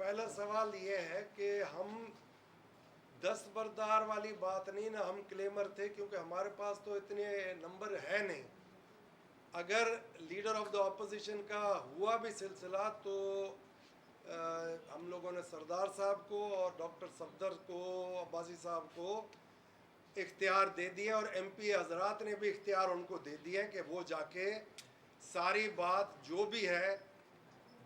पहला सवाल ये है कि हम दस्तबरदार वाली बात नहीं ना, हम क्लेमर थे क्योंकि हमारे पास तो इतने नंबर है नहीं। अगर लीडर ऑफ द ऑपोजिशन का हुआ भी सिलसिला तो हम लोगों ने सरदार साहब को और डॉक्टर सफदर को, अब्बासी साहब को इख्तियार दे दिए और एमपी हजरात ने भी इख्तियार उनको दे दिए कि वो जाके सारी बात जो भी है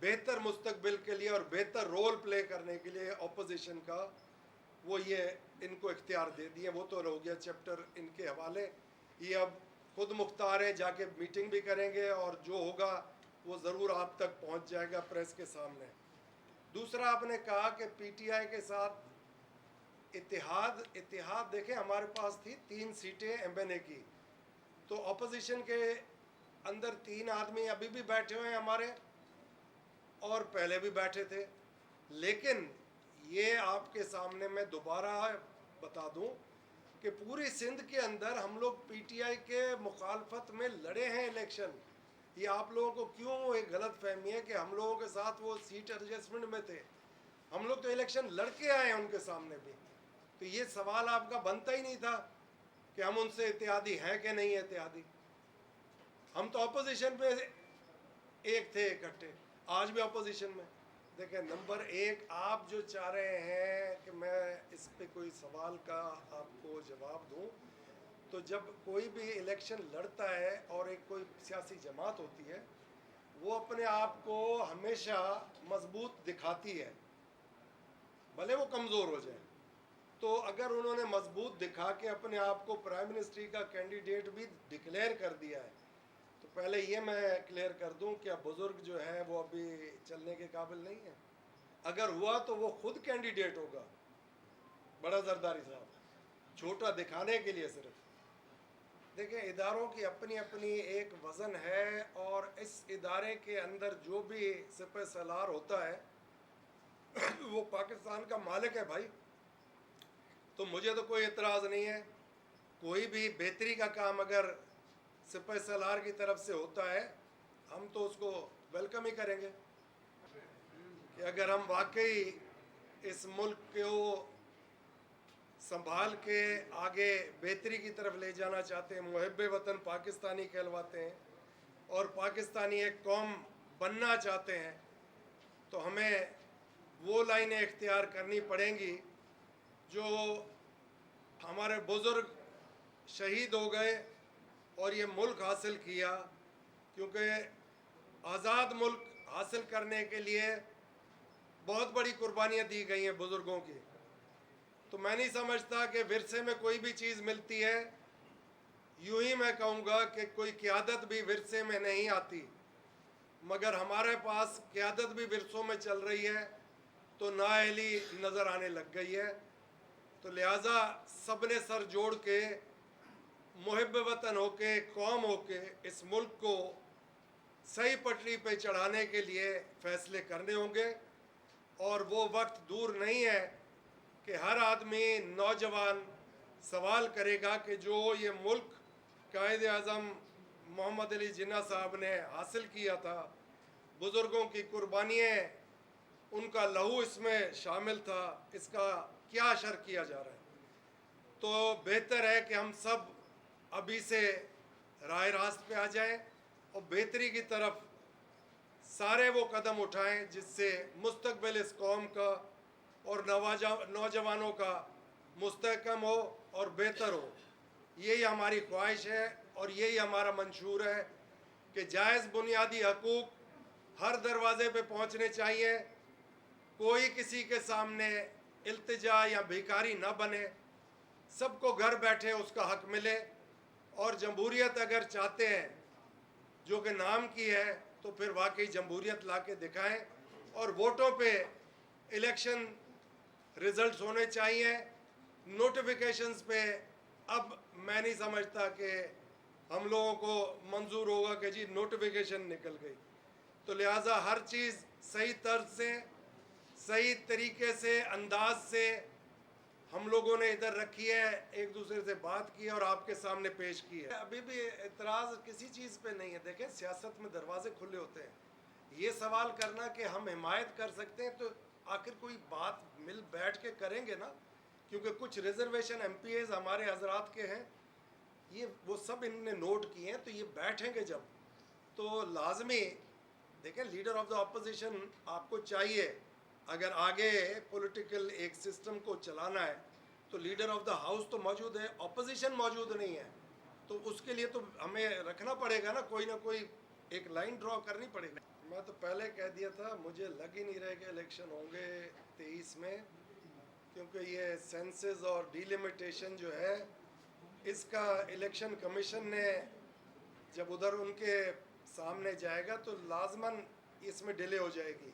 बेहतर मुस्तकबिल के लिए और बेहतर रोल प्ले करने के लिए ऑपोजिशन का, वो ये इनको इख्तियार दे दिए। वो तो हो गया चैप्टर इनके हवाले। ये अब खुद मुख्तार है, जाके मीटिंग भी करेंगे और जो होगा वो ज़रूर आप तक पहुंच जाएगा प्रेस के सामने। दूसरा, आपने कहा कि पीटीआई के साथ इतिहाद देखें, हमारे पास थी 3 सीटें एमएनए की, तो ऑपोजिशन के अंदर 3 आदमी अभी भी बैठे हुए हैं हमारे, और पहले भी बैठे थे। लेकिन ये आपके सामने मैं दोबारा बता दूं कि पूरी सिंध के अंदर हम लोग पीटीआई के मुखालफत में लड़े हैं इलेक्शन। ये आप लोगों को क्यों एक गलत फहमी है कि हम लोगों के साथ वो सीट एडजस्टमेंट में थे? हम लोग तो इलेक्शन लड़के आए हैं उनके सामने भी। तो ये सवाल आपका बनता ही नहीं था कि हम उनसे इत्तेहादी हैं कि नहीं इत्तेहादी। हम तो अपोजिशन पे एक थे इकट्ठे, आज भी अपोजिशन में। देखें, नंबर 1, आप जो चाह रहे हैं कि मैं इस पे कोई सवाल का आपको जवाब दूं, तो जब कोई भी इलेक्शन लड़ता है और एक कोई सियासी जमात होती है, वो अपने आप को हमेशा मजबूत दिखाती है, भले वो कमज़ोर हो जाए। तो अगर उन्होंने मजबूत दिखा के अपने आप को प्राइम मिनिस्ट्री का कैंडिडेट भी डिक्लेयर कर दिया है, तो पहले ये मैं क्लियर कर दूं कि अब बुज़ुर्ग जो है वो अभी चलने के काबिल नहीं है। अगर हुआ तो वो खुद कैंडिडेट होगा, बड़ा जरदारी साहब, छोटा दिखाने के लिए सिर्फ। देखें, इदारों की अपनी अपनी एक वज़न है, और इस इदारे के अंदर जो भी सिपह सलार होता है वो पाकिस्तान का मालिक है भाई। तो मुझे तो कोई एतराज़ नहीं है, कोई भी बेहतरी का काम अगर सिपह सलार की तरफ से होता है, हम तो उसको वेलकम ही करेंगे। कि अगर हम वाकई इस मुल्क को संभाल के आगे बेहतरी की तरफ ले जाना चाहते हैं, मुहब्बे वतन पाकिस्तानी कहलवाते हैं और पाकिस्तानी एक कौम बनना चाहते हैं, तो हमें वो लाइनें इख्तियार करनी पड़ेंगी जो हमारे बुज़ुर्ग शहीद हो गए और ये मुल्क हासिल किया। क्योंकि आज़ाद मुल्क हासिल करने के लिए बहुत बड़ी कुर्बानियाँ दी गई हैं बुज़ुर्गों की। तो मैं नहीं समझता कि विरसे में कोई भी चीज़ मिलती है। यूं ही मैं कहूँगा कि कोई क़यादत भी विरसे में नहीं आती, मगर हमारे पास क़यादत भी विरसों में चल रही है, तो नाअहली नज़र आने लग गई है। तो लिहाजा सब ने सर जोड़ के मुहिब वतन होके, कौम होके इस मुल्क को सही पटरी पे चढ़ाने के लिए फ़ैसले करने होंगे। और वो वक्त दूर नहीं है कि हर आदमी, नौजवान सवाल करेगा कि जो ये मुल्क कायद आज़म मोहम्मद अली जिन्ना साहब ने हासिल किया था, बुज़ुर्गों की कुर्बानियाँ, उनका लहू इसमें शामिल था, इसका क्या असर किया जा रहा है। तो बेहतर है कि हम सब अभी से राह रास्त पे आ जाएं और बेहतरी की तरफ सारे वो कदम उठाएं जिससे मुस्तकबिल इस कौम का और नौजवानों का मुस्तहकम हो और बेहतर हो। यही हमारी ख्वाहिश है और यही हमारा मंशूर है कि जायज़ बुनियादी हकूक़ हर दरवाज़े पे पहुँचने चाहिए। कोई किसी के सामने इल्तिजा या भिखारी ना बने, सबको घर बैठे उसका हक मिले। और जमहूरियत अगर चाहते हैं जो कि नाम की है, तो फिर वाकई जमहूरियत ला के दिखाएँ और वोटों पे इलेक्शन रिज़ल्ट्स होने चाहिए। नोटिफिकेशंस पे अब मैं नहीं समझता कि हम लोगों को मंजूर होगा कि जी नोटिफिकेशन निकल गई। तो लिहाजा हर चीज़ सही तर्ज से, सही तरीके से, अंदाज से हम लोगों ने इधर रखी है, एक दूसरे से बात की और आपके सामने पेश की है। अभी भी एतराज़ किसी चीज़ पे नहीं है। देखें, सियासत में दरवाजे खुले होते हैं। ये सवाल करना कि हम हिमायत कर सकते हैं, तो आखिर कोई बात मिल बैठ के करेंगे ना, क्योंकि कुछ रिजर्वेशन एमपीएज हमारे हजरात के हैं, ये वो सब इनने नोट किए हैं, तो ये बैठेंगे जब तो लाजमी देखें लीडर ऑफ द ऑपोजिशन आपको चाहिए, अगर आगे पॉलिटिकल एक सिस्टम को चलाना है तो लीडर ऑफ द हाउस तो मौजूद है, ऑपोजिशन मौजूद नहीं है, तो उसके लिए तो हमें रखना पड़ेगा ना कोई एक लाइन ड्रॉ करनी पड़ेगी। मैं तो पहले कह दिया था, मुझे लग ही नहीं रहा कि इलेक्शन होंगे 23 में, क्योंकि ये सेंसेस और डिलिमिटेशन जो है इसका इलेक्शन कमीशन ने जब उधर उनके सामने जाएगा तो लाजमन इसमें डिले हो जाएगी।